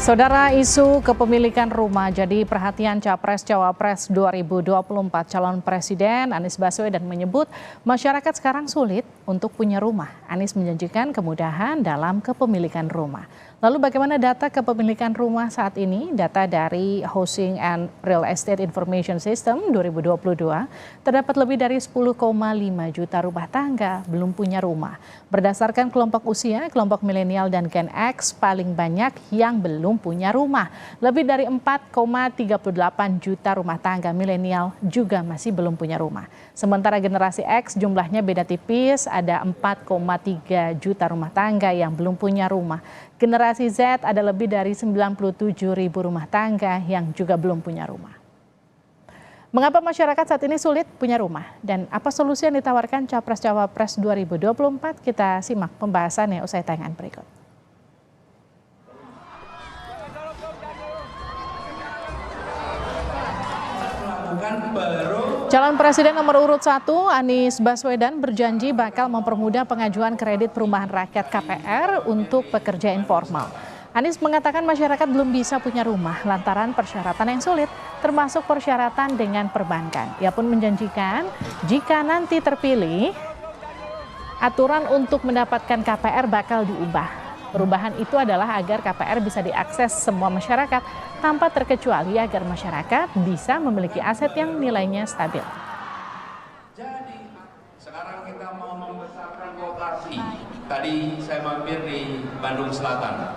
Saudara, isu kepemilikan rumah jadi perhatian Capres-Cawapres 2024. Calon Presiden Anies Baswedan menyebut masyarakat sekarang sulit untuk punya rumah. Anies menjanjikan kemudahan dalam kepemilikan rumah. Lalu bagaimana data kepemilikan rumah saat ini? Data dari Housing and Real Estate Information System 2022 terdapat lebih dari 10,5 juta rumah tangga belum punya rumah. Berdasarkan kelompok usia, kelompok milenial dan Gen X paling banyak yang belum punya rumah. Lebih dari 4,38 juta rumah tangga milenial juga masih belum punya rumah. Sementara generasi X jumlahnya beda tipis, ada 4,3 juta rumah tangga yang belum punya rumah. Generasi Z ada lebih dari 97 ribu rumah tangga yang juga belum punya rumah. Mengapa masyarakat saat ini sulit punya rumah? Dan apa solusi yang ditawarkan Capres-Cawapres 2024? Kita simak pembahasannya usai tayangan berikut. Calon Presiden nomor urut 1 Anies Baswedan berjanji bakal mempermudah pengajuan kredit perumahan rakyat KPR untuk pekerja informal. Anies mengatakan masyarakat belum bisa punya rumah lantaran persyaratan yang sulit, termasuk persyaratan dengan perbankan. Ia pun menjanjikan jika nanti terpilih, aturan untuk mendapatkan KPR bakal diubah. Perubahan itu adalah agar KPR bisa diakses semua masyarakat tanpa terkecuali agar masyarakat bisa memiliki aset yang nilainya stabil. Jadi sekarang kita mau membesarkan lokasi. Tadi saya mampir di Bandung Selatan.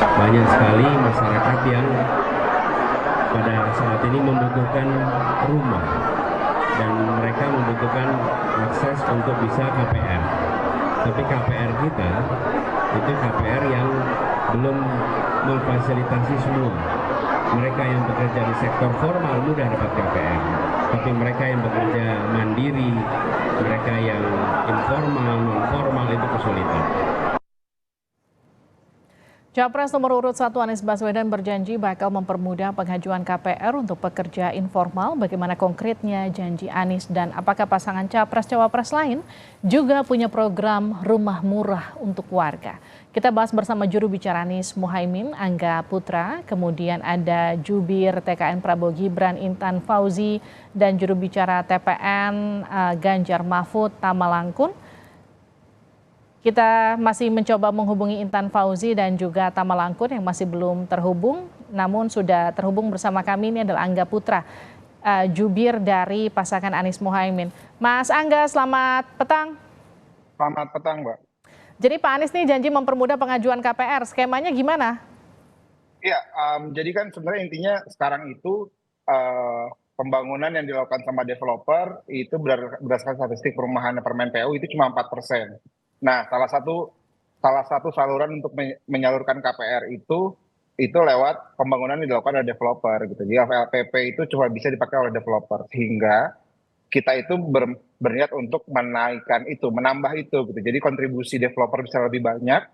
Banyak sekali masyarakat yang pada saat ini membutuhkan rumah dan mereka membutuhkan akses untuk bisa KPR. Tapi KPR kita itu KPR yang belum memfasilitasi semua. Mereka yang bekerja di sektor formal mudah dapat KPR, tapi mereka yang bekerja mandiri, mereka yang informal, non-formal itu kesulitan. Capres nomor urut 1 Anies Baswedan berjanji bakal mempermudah pengajuan KPR untuk pekerja informal. Bagaimana konkretnya janji Anies dan apakah pasangan Capres-Cawapres lain juga punya program rumah murah untuk warga? Kita bahas bersama juru bicara Anies Muhaimin, Angga Putra, kemudian ada jubir TKN Prabowo Gibran Intan Fauzi dan juru bicara TPN Ganjar Mahfud Tama Langkun. Kita masih mencoba menghubungi Intan Fauzi dan juga Tama Langkun yang masih belum terhubung, namun sudah terhubung bersama kami. Ini adalah Angga Putra, jubir dari pasangan Anies Muhaimin. Mas Angga, selamat petang. Selamat petang, Mbak. Jadi Pak Anies nih janji mempermudah pengajuan KPR, skemanya gimana? Iya, jadi kan sebenarnya intinya sekarang itu pembangunan yang dilakukan sama developer itu berdasarkan statistik perumahan Permen PU itu cuma 4%. Nah, salah satu saluran untuk menyalurkan KPR itu lewat pembangunan yang dilakukan oleh developer gitu. Jadi LPP itu cuma bisa dipakai oleh developer, sehingga kita itu berniat untuk menaikkan itu, menambah itu gitu. Jadi kontribusi developer bisa lebih banyak,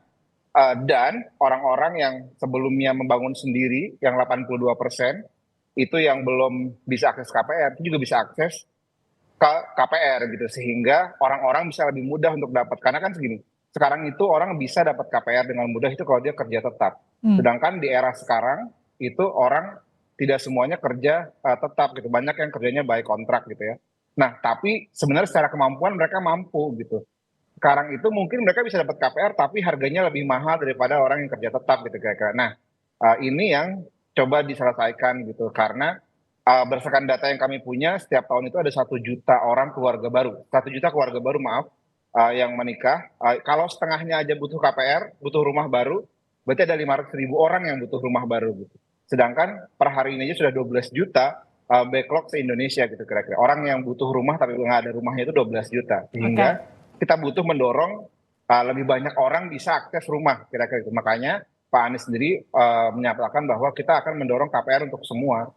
dan orang-orang yang sebelumnya membangun sendiri yang 82% itu yang belum bisa akses KPR itu juga bisa akses ke KPR gitu, sehingga orang-orang bisa lebih mudah untuk dapat. Karena kan segini, sekarang itu orang bisa dapat KPR dengan mudah itu kalau dia kerja tetap. Sedangkan di era sekarang itu orang tidak semuanya kerja tetap gitu, banyak yang kerjanya by kontrak gitu ya. Nah, tapi sebenarnya secara kemampuan mereka mampu gitu. Sekarang itu mungkin mereka bisa dapat KPR tapi harganya lebih mahal daripada orang yang kerja tetap gitu kira-kira. Nah, ini yang coba diselesaikan gitu, karena berdasarkan data yang kami punya, setiap tahun itu ada 1 juta orang keluarga baru, 1 juta keluarga baru maaf, yang menikah. Kalau setengahnya aja butuh KPR, butuh rumah baru, berarti ada 500.000 orang yang butuh rumah baru gitu. Sedangkan per hari ini aja sudah 12 juta backlog se-Indonesia gitu kira-kira. Orang yang butuh rumah tapi nggak ada rumahnya itu 12 juta. Sehingga kita butuh mendorong lebih banyak orang bisa akses rumah kira-kira gitu. Makanya Pak Anies sendiri menyatakan bahwa kita akan mendorong KPR untuk semua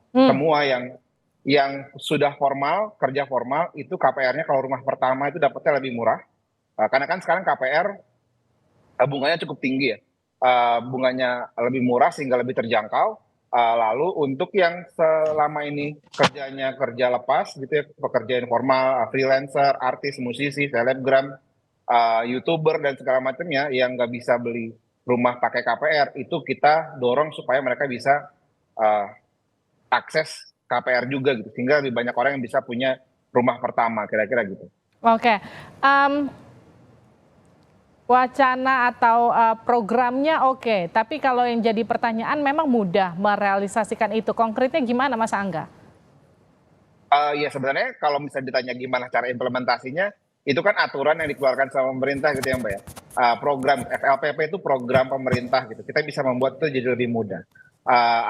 yang sudah formal, kerja formal itu KPR-nya kalau rumah pertama itu dapatnya lebih murah, karena kan sekarang KPR bunganya cukup tinggi ya, bunganya lebih murah sehingga lebih terjangkau. Lalu untuk yang selama ini kerjanya kerja lepas gitu ya, pekerja informal, freelancer, artis, musisi, selebgram, YouTuber dan segala macamnya yang nggak bisa beli rumah pakai KPR, itu kita dorong supaya mereka bisa uh, akses KPR juga gitu, sehingga lebih banyak orang yang bisa punya rumah pertama, kira-kira gitu. Oke, wacana atau programnya oke, tapi kalau yang jadi pertanyaan memang mudah merealisasikan itu. Konkretnya gimana Mas Angga? Ya sebenarnya kalau misalnya ditanya gimana cara implementasinya, itu kan aturan yang dikeluarkan sama pemerintah gitu ya Mbak ya. Program FLPP itu program pemerintah gitu. Kita bisa membuat itu jadi lebih mudah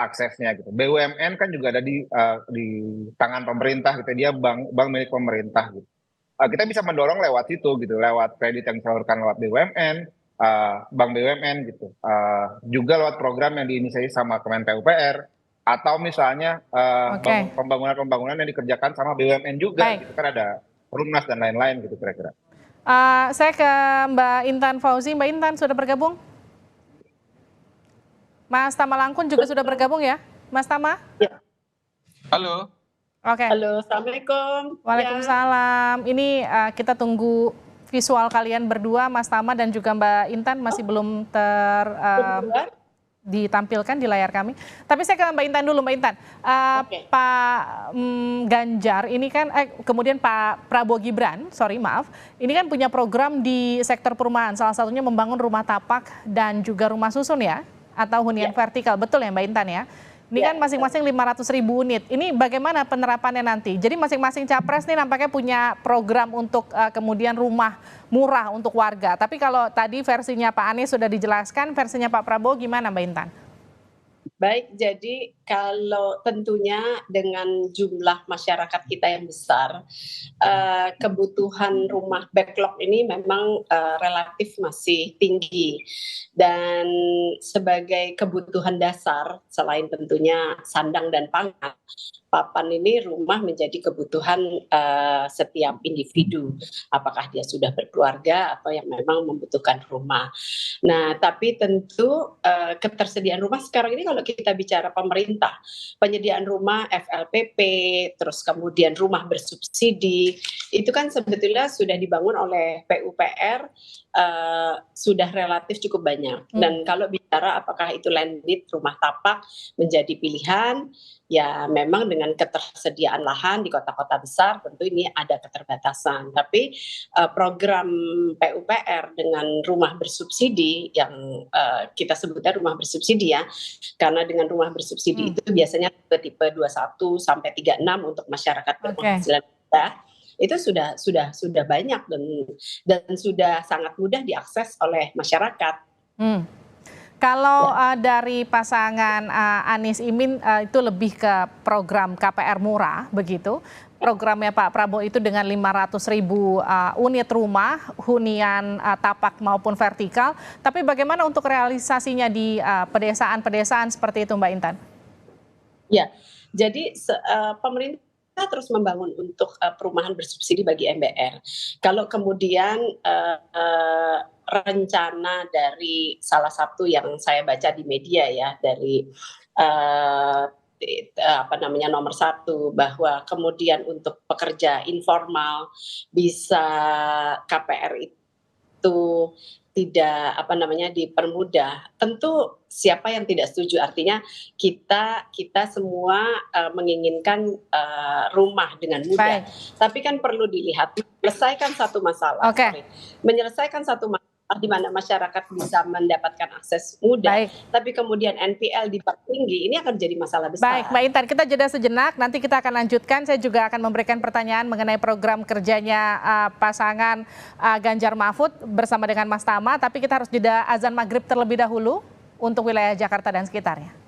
aksesnya gitu. BUMN kan juga ada di tangan pemerintah gitu. Dia bank milik pemerintah gitu. Kita bisa mendorong lewat situ gitu, lewat kredit yang disalurkan lewat BUMN, bank BUMN gitu. Juga lewat program yang diinisiasi sama Kemen PUPR, atau misalnya Oke, pembangunan yang dikerjakan sama BUMN juga baik. gitu, kan ada Perumnas dan lain-lain gitu kira-kira. Saya ke Mbak Intan Fauzi. Mbak Intan sudah bergabung? Mas Tama Langkun juga sudah bergabung ya? Mas Tama? Ya, Halo. Oke. halo, Assalamualaikum. Waalaikumsalam. Ini kita tunggu visual kalian berdua, Mas Tama dan juga Mbak Intan masih belum Berdua? ditampilkan di layar kami. Tapi saya ke Mbak Intan dulu, Mbak Intan. Oke. Pak Ganjar ini kan, kemudian Pak Prabowo Gibran, ini kan punya program di sektor perumahan. Salah satunya membangun rumah tapak dan juga rumah susun ya, atau hunian vertikal. Betul ya Mbak Intan ya? Ini kan masing-masing 500.000 unit. Ini bagaimana penerapannya nanti? Jadi masing-masing capres nih nampaknya punya program untuk kemudian rumah murah untuk warga. Tapi kalau tadi versinya Pak Anies sudah dijelaskan, versinya Pak Prabowo gimana Mbak Intan? Baik, jadi kalau tentunya dengan jumlah masyarakat kita yang besar, kebutuhan rumah backlog ini memang relatif masih tinggi. Dan sebagai kebutuhan dasar, selain tentunya sandang dan pangan, papan ini rumah menjadi kebutuhan setiap individu. Apakah dia sudah berkeluarga atau yang memang membutuhkan rumah. Nah, tapi tentu ketersediaan rumah sekarang ini kalau kita bicara pemerintah, penyediaan rumah FLPP, terus kemudian rumah bersubsidi, itu kan sebetulnya sudah dibangun oleh PUPR sudah relatif cukup banyak. Dan kalau bicara apakah itu landed rumah tapak menjadi pilihan, ya memang dengan ketersediaan lahan di kota-kota besar tentu ini ada keterbatasan. Tapi program PUPR dengan rumah bersubsidi yang kita sebutnya rumah bersubsidi ya, karena dengan rumah bersubsidi itu biasanya tipe 21 sampai 36 untuk masyarakat berpenghasilan rendah, itu sudah banyak dan sudah sangat mudah diakses oleh masyarakat. Kalau dari pasangan Anies Imin itu lebih ke program KPR murah begitu. Programnya Pak Prabowo itu dengan 500.000 unit rumah, hunian tapak maupun vertikal. Tapi bagaimana untuk realisasinya di pedesaan-pedesaan seperti itu Mbak Intan? Ya, jadi pemerintah terus membangun untuk perumahan bersubsidi bagi MBR. Kalau kemudian rencana dari salah satu yang saya baca di media ya, dari nomor 1 bahwa kemudian untuk pekerja informal bisa KPR itu tidak dipermudah. Tentu siapa yang tidak setuju, artinya kita semua menginginkan rumah dengan mudah. Tapi kan perlu dilihat menyelesaikan satu masalah. Menyelesaikan satu masalah di mana masyarakat bisa mendapatkan akses mudah, tapi kemudian NPL tinggi, ini akan jadi masalah besar. Baik, Mbak Intan, kita jeda sejenak, nanti kita akan lanjutkan. Saya juga akan memberikan pertanyaan mengenai program kerjanya pasangan Ganjar Mahfud bersama dengan Mas Tama, tapi kita harus jeda azan maghrib terlebih dahulu untuk wilayah Jakarta dan sekitarnya.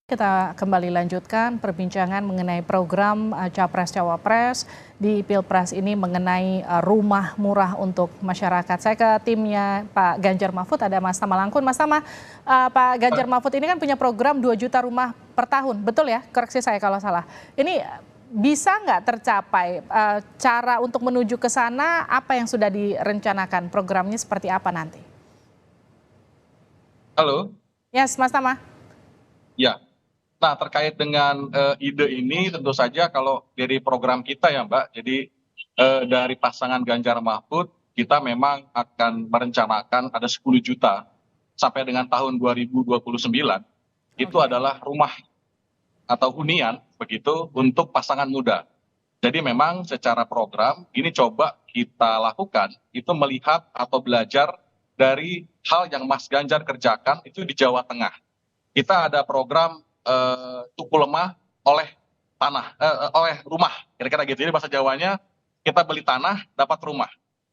Kita kembali lanjutkan perbincangan mengenai program Capres-Cawapres di Pilpres ini mengenai rumah murah untuk masyarakat. Saya ke timnya Pak Ganjar Mahfud, ada Mas Tama Langkun. Mas Tama, Pak Ganjar Mahfud ini kan punya program 2 juta rumah per tahun, betul ya? Koreksi saya kalau salah. Ini bisa nggak tercapai? Cara untuk menuju ke sana, apa yang sudah direncanakan? Programnya seperti apa nanti? Halo. Yes, Mas Tama. Ya, nah terkait dengan ide ini tentu saja kalau dari program kita ya Mbak, jadi dari pasangan Ganjar Mahfud kita memang akan merencanakan ada 10 juta sampai dengan tahun 2029 itu Oke. adalah rumah atau hunian begitu untuk pasangan muda. Jadi memang secara program ini coba kita lakukan itu melihat atau belajar dari hal yang Mas Ganjar kerjakan itu di Jawa Tengah. Kita ada program tuku lemah oleh oleh rumah, kira-kira gitu. Jadi bahasa Jawanya kita beli tanah dapat rumah.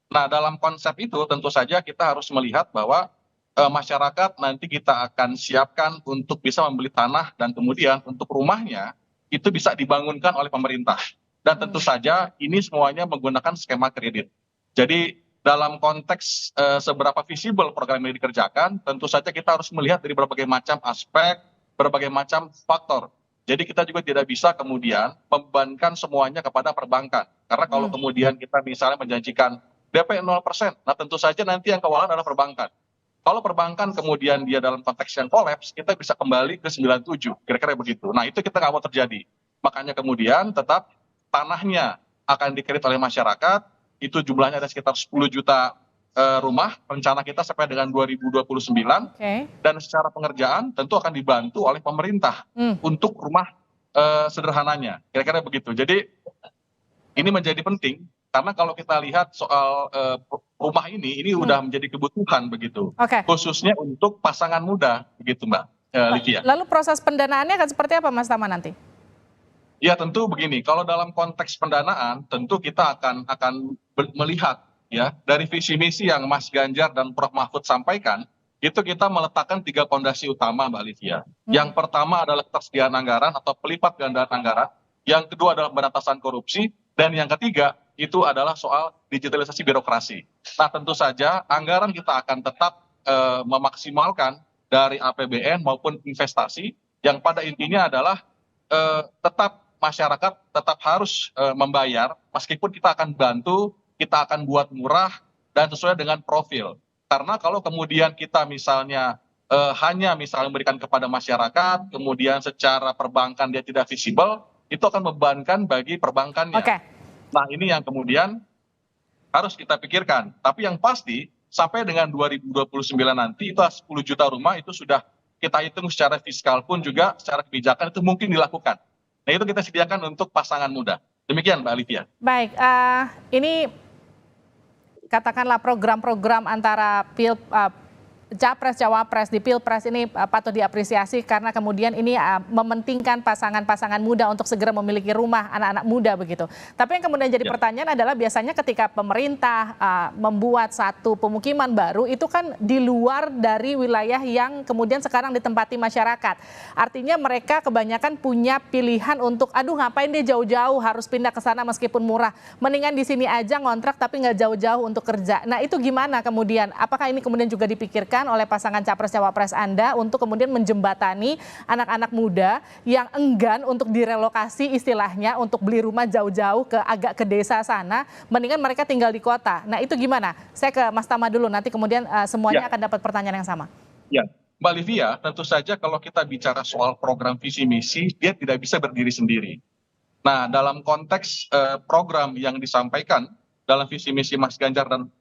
Nah dalam konsep itu tentu saja kita harus melihat bahwa masyarakat nanti kita akan siapkan untuk bisa membeli tanah dan kemudian untuk rumahnya itu bisa dibangunkan oleh pemerintah. Dan tentu saja ini semuanya menggunakan skema kredit. Jadi dalam konteks seberapa visible program ini dikerjakan, tentu saja kita harus melihat dari berbagai macam aspek, berbagai macam faktor. Jadi kita juga tidak bisa kemudian membebankan semuanya kepada perbankan. Karena kalau kemudian kita misalnya menjanjikan DP 0%, nah tentu saja nanti yang kewalahan adalah perbankan. Kalau perbankan kemudian dia dalam konteks yang kolaps, kita bisa kembali ke 97, kira-kira begitu. Nah itu kita nggak mau terjadi. Makanya kemudian tetap tanahnya akan dikredit oleh masyarakat, itu jumlahnya ada sekitar 10 juta rumah, rencana kita sampai dengan 2029, dan secara pengerjaan tentu akan dibantu oleh pemerintah untuk rumah sederhananya, kira-kira begitu. Jadi ini menjadi penting, karena kalau kita lihat soal rumah ini udah menjadi kebutuhan begitu, khususnya untuk pasangan muda, begitu Mbak Livia. Lalu proses pendanaannya akan seperti apa Mas Tama nanti? Ya tentu begini, kalau dalam konteks pendanaan tentu kita akan melihat ya dari visi misi yang Mas Ganjar dan Prof Mahfud sampaikan, itu kita meletakkan 3 fondasi utama Mbak Livia. Yang pertama adalah ketersediaan anggaran atau pelipat gandaan anggaran, yang kedua adalah pemberantasan korupsi, dan yang ketiga itu adalah soal digitalisasi birokrasi. Nah tentu saja anggaran kita akan tetap memaksimalkan dari APBN maupun investasi, yang pada intinya adalah tetap masyarakat tetap harus membayar, meskipun kita akan bantu, kita akan buat murah dan sesuai dengan profil. Karena kalau kemudian kita misalnya hanya misalnya memberikan kepada masyarakat, kemudian secara perbankan dia tidak visible, itu akan membebankan bagi perbankannya. Nah ini yang kemudian harus kita pikirkan. Tapi yang pasti sampai dengan 2029 nanti itu 10 juta rumah itu sudah kita hitung secara fiskal pun juga secara kebijakan itu mungkin dilakukan. Nah itu kita sediakan untuk pasangan muda. Demikian Mbak Livia. Baik, ini katakanlah program-program antara Capres, Cawapres di Pilpres ini patut diapresiasi karena kemudian ini mementingkan pasangan-pasangan muda untuk segera memiliki rumah, anak-anak muda begitu. Tapi yang kemudian jadi pertanyaan adalah biasanya ketika pemerintah membuat satu pemukiman baru itu kan di luar dari wilayah yang kemudian sekarang ditempati masyarakat. Artinya mereka kebanyakan punya pilihan untuk aduh ngapain dia jauh-jauh harus pindah ke sana meskipun murah. Mendingan di sini aja ngontrak tapi nggak jauh-jauh untuk kerja. Nah itu gimana kemudian? Apakah ini kemudian juga dipikirkan oleh pasangan Capres-Cawapres Anda untuk kemudian menjembatani anak-anak muda yang enggan untuk direlokasi istilahnya untuk beli rumah jauh-jauh agak ke desa sana, mendingan mereka tinggal di kota. Nah itu gimana? Saya ke Mas Tama dulu, nanti kemudian semuanya akan dapat pertanyaan yang sama. Ya, Mbak Livia, tentu saja kalau kita bicara soal program visi misi, dia tidak bisa berdiri sendiri. Nah dalam konteks program yang disampaikan dalam visi misi Mas Ganjar dan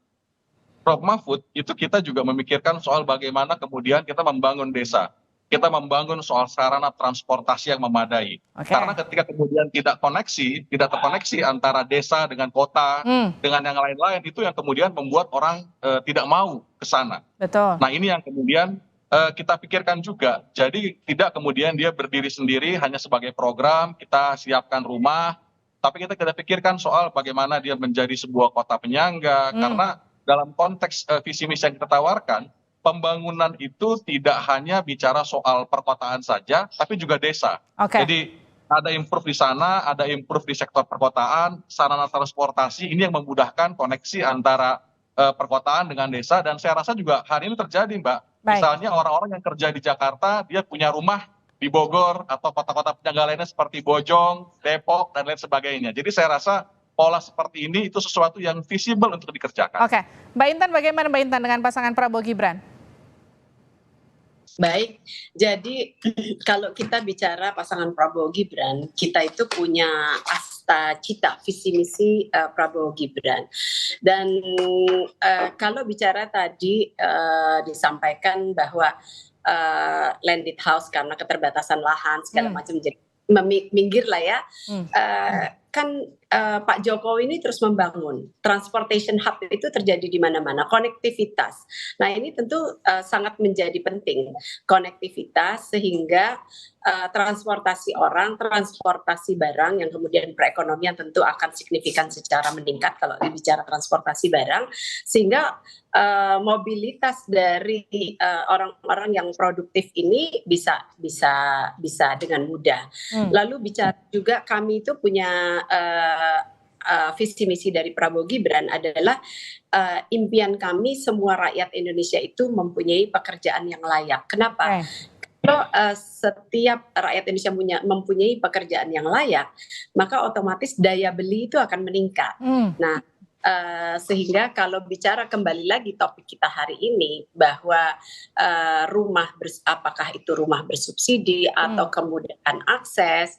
Prof Mahfud, itu kita juga memikirkan soal bagaimana kemudian kita membangun desa. Kita membangun soal sarana transportasi yang memadai. Karena ketika kemudian tidak terkoneksi antara desa dengan kota, dengan yang lain-lain, itu yang kemudian membuat orang tidak mau ke sana. Betul. Nah ini yang kemudian kita pikirkan juga. Jadi tidak kemudian dia berdiri sendiri hanya sebagai program, kita siapkan rumah, tapi kita pikirkan soal bagaimana dia menjadi sebuah kota penyangga, karena dalam konteks visi misi yang kita tawarkan, pembangunan itu tidak hanya bicara soal perkotaan saja, tapi juga desa. Jadi ada improve di sana, ada improve di sektor perkotaan, sarana transportasi, ini yang memudahkan koneksi antara perkotaan dengan desa, dan saya rasa juga hari ini terjadi Mbak. Misalnya orang-orang yang kerja di Jakarta, dia punya rumah di Bogor atau kota-kota penyangga lainnya seperti Bojong, Depok, dan lain sebagainya. Jadi saya rasa pola seperti ini itu sesuatu yang visible untuk dikerjakan. Mbak Intan, bagaimana Mbak Intan dengan pasangan Prabowo Gibran? Baik, jadi kalau kita bicara pasangan Prabowo Gibran, kita itu punya asta cita visi misi Prabowo Gibran. Dan kalau bicara tadi disampaikan bahwa landed house karena keterbatasan lahan segala macam, jadi minggir lah ya. Kan Pak Jokowi ini terus membangun transportation hub, itu terjadi di mana-mana, konektivitas. Nah ini tentu sangat menjadi penting, konektivitas, sehingga transportasi orang, transportasi barang, yang kemudian perekonomian tentu akan signifikan secara meningkat kalau bicara transportasi barang, sehingga mobilitas dari orang-orang yang produktif ini bisa dengan mudah. Lalu bicara juga, kami itu punya visi misi dari Prabowo Gibran adalah impian kami semua rakyat Indonesia itu mempunyai pekerjaan yang layak. Kenapa? Kalau setiap rakyat Indonesia mempunyai pekerjaan yang layak, maka otomatis daya beli itu akan meningkat. Nah, sehingga kalau bicara kembali lagi topik kita hari ini, bahwa apakah itu rumah bersubsidi atau kemudahan akses,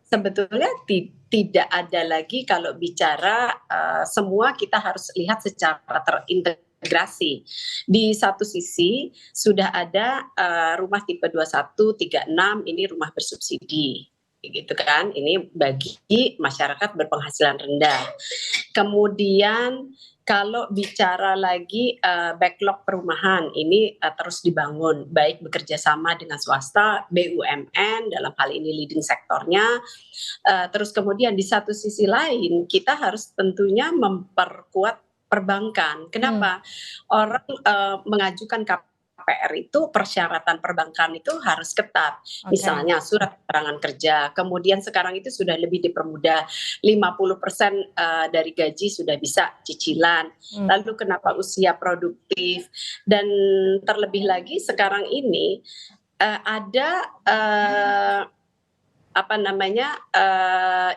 sebetulnya tidak ada lagi kalau bicara semua kita harus lihat secara terintegrasi. Di satu sisi sudah ada rumah tipe 21, 36, ini rumah bersubsidi, gitu kan, ini bagi masyarakat berpenghasilan rendah. Kemudian kalau bicara lagi backlog perumahan, ini terus dibangun, baik bekerja sama dengan swasta, BUMN dalam hal ini leading sektornya. Terus kemudian di satu sisi lain kita harus tentunya memperkuat perbankan. Kenapa? Orang mengajukan KPR itu, persyaratan perbankan itu harus ketat. Misalnya surat keterangan kerja, kemudian sekarang itu sudah lebih dipermudah, 50% dari gaji sudah bisa cicilan. Lalu kenapa usia produktif, dan terlebih lagi sekarang ini ada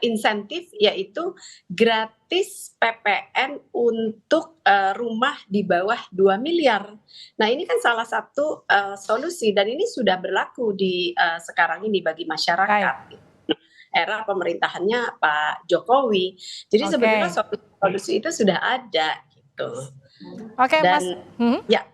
insentif, yaitu gratis PPN untuk rumah di bawah 2 miliar. Nah ini kan salah satu solusi, dan ini sudah berlaku di sekarang ini bagi masyarakat. Era pemerintahannya Pak Jokowi. Jadi sebetulnya solusi itu sudah ada gitu. Dan ya,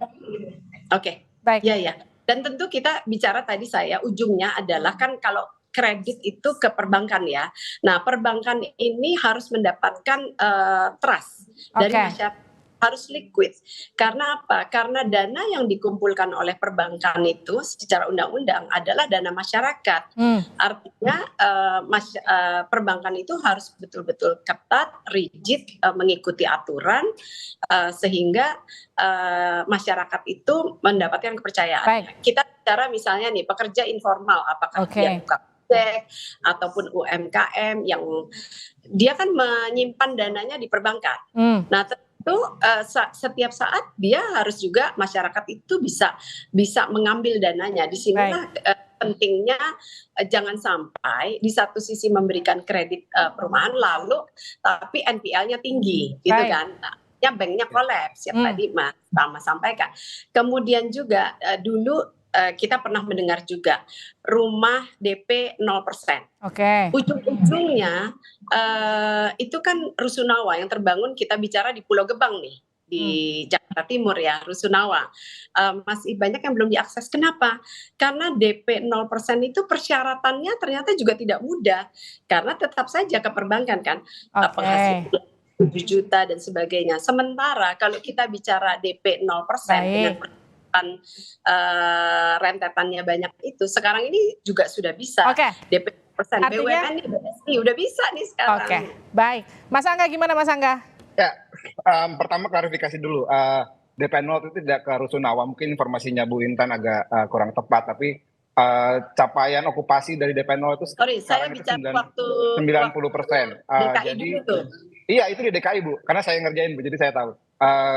baik. Ya. Dan tentu kita bicara tadi, saya ujungnya adalah kan kalau kredit itu ke perbankan ya. Nah, perbankan ini harus mendapatkan trust dari masyarakat, harus liquid. Karena apa? Karena dana yang dikumpulkan oleh perbankan itu secara undang-undang adalah dana masyarakat. Artinya perbankan itu harus betul-betul ketat, rigid, mengikuti aturan, sehingga masyarakat itu mendapatkan kepercayaan. Kita bicara misalnya nih pekerja informal, apakah dia buka ataupun UMKM yang dia kan menyimpan dananya di perbankan. Nah tentu setiap saat dia harus juga, masyarakat itu bisa mengambil dananya. Di sinilah pentingnya jangan sampai di satu sisi memberikan kredit perumahan lalu tapi NPL-nya tinggi, gitu kan. Nah, ya banknya kolaps yang tadi Mas Tama sampaikan. Kemudian juga dulu kita pernah mendengar juga rumah DP 0%. Ujung-ujungnya itu kan Rusunawa yang terbangun, kita bicara di Pulau Gebang nih, di Jakarta Timur ya, Rusunawa. Masih banyak yang belum diakses. Kenapa? Karena DP 0% itu persyaratannya ternyata juga tidak mudah, karena tetap saja ke perbankan kan, penghasilan 7 juta dan sebagainya. Sementara kalau kita bicara DP 0% dengan rentetannya banyak itu, sekarang ini juga sudah bisa DP persen. BUMN ini udah bisa nih sekarang. Baik, Mas Angga gimana Mas Angga? Ya, pertama klarifikasi dulu, DP 0 itu tidak ke Rusunawa, mungkin informasinya Bu Intan agak kurang tepat, tapi capaian okupasi dari DP 0 itu sekarang itu 90%. Jadi iya itu di DKI Bu, karena saya ngerjain Bu, jadi saya tahu.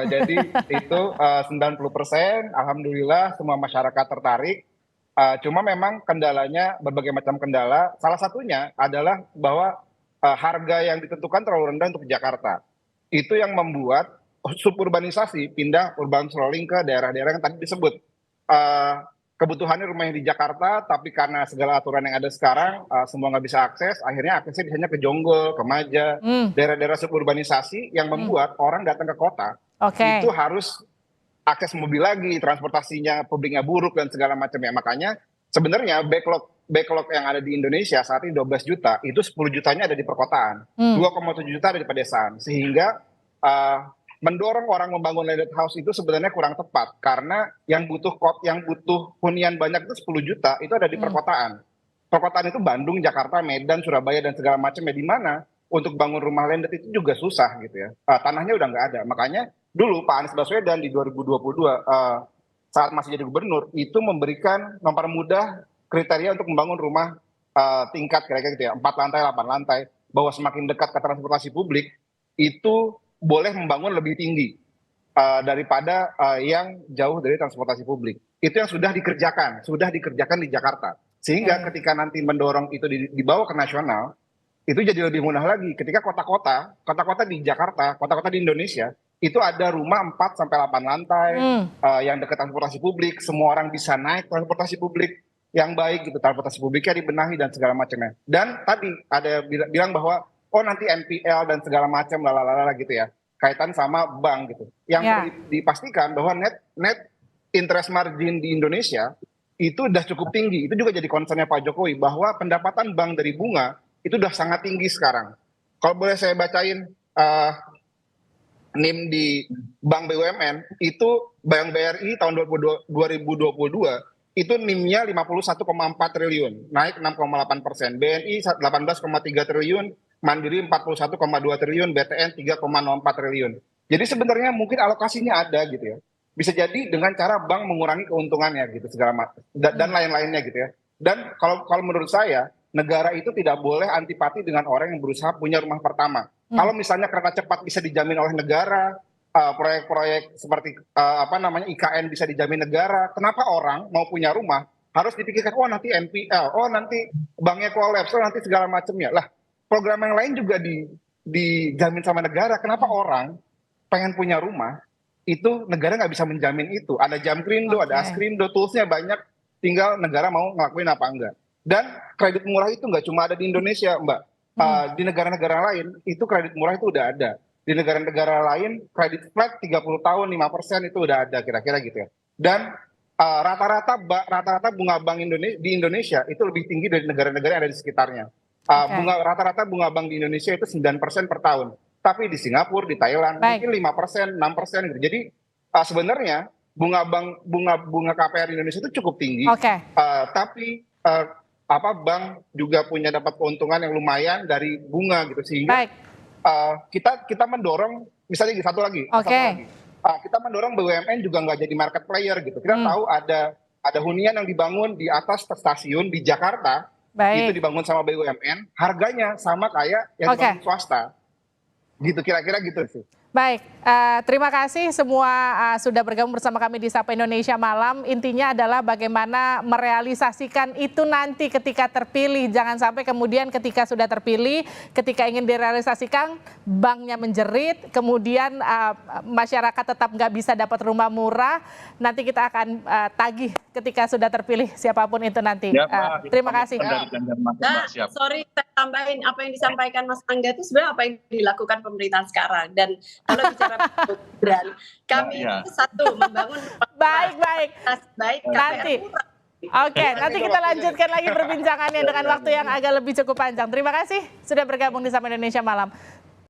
Jadi itu 90%, alhamdulillah semua masyarakat tertarik. Cuma memang kendalanya berbagai macam kendala. Salah satunya adalah bahwa harga yang ditentukan terlalu rendah untuk Jakarta. Itu yang membuat suburbanisasi pindah urban strolling ke daerah-daerah yang tadi disebut. kebutuhannya rumahnya di Jakarta, tapi karena segala aturan yang ada sekarang, semua nggak bisa akses, akhirnya aksesnya biasanya ke Jonggol, ke Maja, daerah-daerah suburbanisasi yang membuat orang datang ke kota, itu harus akses mobil lagi, transportasinya publiknya buruk dan segala macamnya. Makanya sebenarnya backlog yang ada di Indonesia saat ini 12 juta, itu 10 jutanya ada di perkotaan, 2,7 juta ada di pedesaan, sehingga mendorong orang membangun landed house itu sebenarnya kurang tepat, karena yang butuh hunian banyak itu 10 juta itu ada di perkotaan. Perkotaan itu Bandung, Jakarta, Medan, Surabaya dan segala macamnya, di mana untuk bangun rumah landed itu juga susah gitu ya. Tanahnya udah nggak ada. Makanya dulu Pak Anies Baswedan di 2022 saat masih jadi gubernur itu mempermudah kriteria untuk membangun rumah tingkat kira-kira gitu ya, 4 lantai, 8 lantai, bahwa semakin dekat ke transportasi publik itu boleh membangun lebih tinggi daripada yang jauh dari transportasi publik. Itu yang sudah dikerjakan di Jakarta. Sehingga ketika nanti mendorong itu dibawa ke nasional, itu jadi lebih mudah lagi. Ketika kota-kota di Jakarta, kota-kota di Indonesia, itu ada rumah 4 sampai 8 lantai yang dekat transportasi publik, semua orang bisa naik transportasi publik yang baik gitu, transportasi publiknya dibenahi dan segala macamnya. Dan tadi ada bilang bahwa nanti NPL dan segala macam lalala gitu ya, kaitan sama bank gitu. Yang perlu dipastikan bahwa net interest margin di Indonesia itu udah cukup tinggi. Itu juga jadi concernnya Pak Jokowi, bahwa pendapatan bank dari bunga itu udah sangat tinggi sekarang. Kalau boleh saya bacain NIM di Bank BUMN, itu Bank BRI tahun 2022 itu NIM-nya 51,4 triliun, naik 6,8%. BNI 18,3 triliun, Mandiri 41,2 triliun, BTN 3,04 triliun. Jadi sebenarnya mungkin alokasinya ada gitu ya. Bisa jadi dengan cara bank mengurangi keuntungannya gitu segala macam dan lain-lainnya gitu ya. Dan kalau menurut saya, negara itu tidak boleh antipati dengan orang yang berusaha punya rumah pertama. Kalau misalnya kereta cepat bisa dijamin oleh negara, proyek-proyek seperti IKN bisa dijamin negara, kenapa orang mau punya rumah harus dipikirkan nanti NPL, nanti banknya kolaps, nanti segala macamnya. Lah, program yang lain juga dijamin sama negara. Kenapa orang pengen punya rumah, itu negara nggak bisa menjamin itu. Ada Jamkrindo, ada Askrindo, toolsnya banyak, tinggal negara mau ngelakuin apa enggak. Dan kredit murah itu nggak cuma ada di Indonesia, Mbak. Di negara-negara lain, itu kredit murah itu udah ada. Di negara-negara lain, kredit flat 30 tahun, 5% itu udah ada, kira-kira gitu ya. Dan rata-rata bunga bank di Indonesia itu lebih tinggi dari negara-negara yang ada di sekitarnya. Rata-rata bunga bank di Indonesia itu 9% per tahun. Tapi di Singapura, di Thailand mungkin 5%, 6% gitu. Jadi sebenarnya bunga KPR di Indonesia itu cukup tinggi. Tapi bank juga punya dapat keuntungan yang lumayan dari bunga gitu, sehingga kita mendorong, misalnya satu lagi. Kita mendorong BUMN juga nggak jadi market player gitu. Kita tahu ada hunian yang dibangun di atas stasiun di Jakarta. Itu dibangun sama BUMN, harganya sama kayak yang dibangun swasta. Gitu, kira-kira gitu sih. Baik, terima kasih semua sudah bergabung bersama kami di Sapa Indonesia Malam. Intinya adalah bagaimana merealisasikan itu nanti ketika terpilih. Jangan sampai kemudian ketika sudah terpilih, ketika ingin direalisasikan, banknya menjerit, kemudian masyarakat tetap nggak bisa dapat rumah murah. Nanti kita akan tagih ketika sudah terpilih siapapun itu nanti. Terima kasih. Sorry, saya tambahin apa yang disampaikan Mas Angga itu sebenarnya apa yang dilakukan pemerintahan sekarang. Dan kalau bicara program, kami itu satu membangun baik nanti. Nanti kita lanjutkan lagi perbincangannya dengan waktu yang agak lebih cukup panjang. Terima kasih sudah bergabung di Sapa Indonesia Malam.